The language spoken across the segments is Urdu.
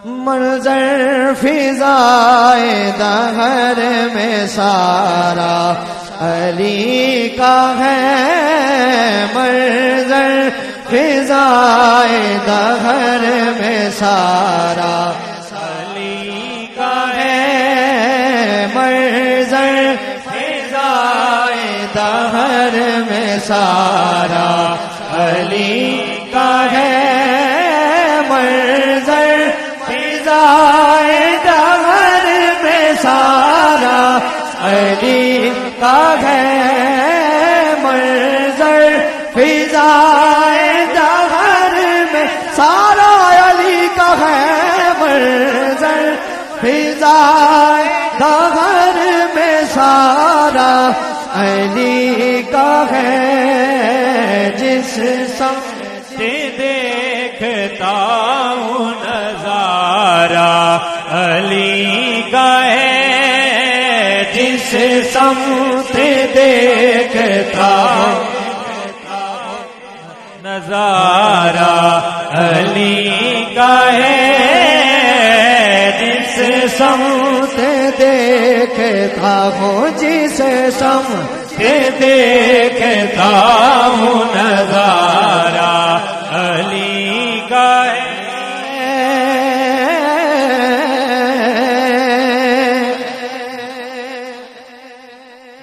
منظر فضائے دہر میں سارا علی کا ہے، منظر فضائے دہر میں سارا علی کا ہے، منظر فضائے دہر میں سارا علی کا ہے، منظر فضائے دہر میں سارا علی کا ہے، منظر فضائے دہر میں سارا علی کا ہے، منظر فضائے دہر میں سارا علی کا ہے، جس سمت دیکھتا ہوں نظارہ علی کا ہے، جس سمت دیکھتا ہوں نظارہ علی کا ہے، جس سمت دیکھتا ہوں، جس سمت دیکھتا ہوں نظارہ علی کا ہے،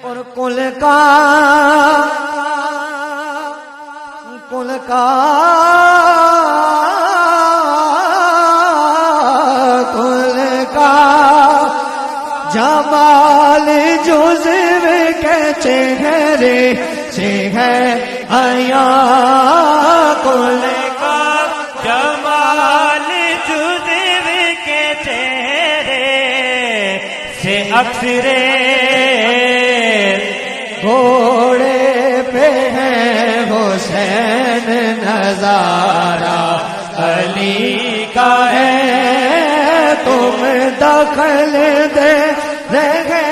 اور کل کا جمال جزو کے چہرے سے ہے عیاں، کل کا جمال جزو کے چہرے سے اکثرے گھوڑے پہ ہے حسین نظارہ علی کا ہے، تم دخل دے رہے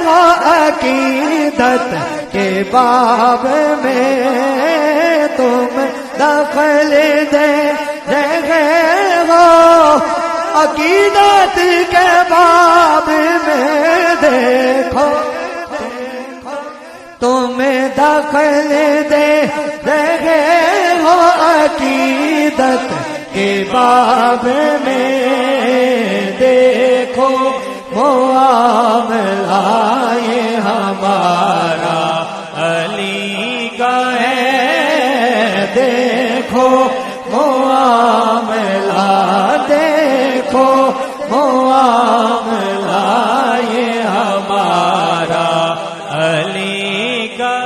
ہو عقیدت کے باب میں، تم دخل دے رہے ہو عقیدت کے باب میں، دیکھو تم دخل دے رہے ہو عقیدت کے باب میں، دیکھو معاملہ یہ ہمارا علی کا ہے، دیکھو معاملہ، دیکھو معاملہ یہ ہمارا علی کا،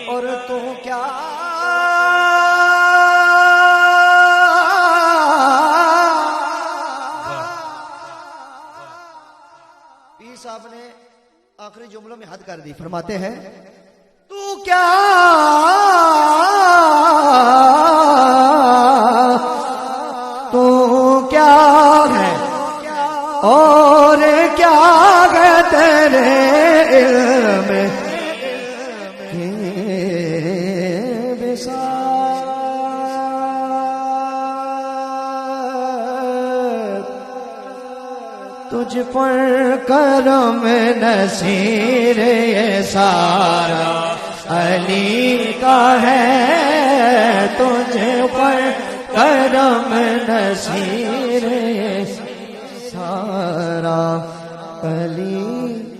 اور تو کیا پیر صاحب نے آخری جملوں میں حد کر دی، فرماتے ہیں تو کیا ہے اور کیا ہے تیرے علم کی بساط، تجھ پر کرم نصیر یہ سارا علی کا ہے، تجھ پر کرم نصیر یہ سارا علی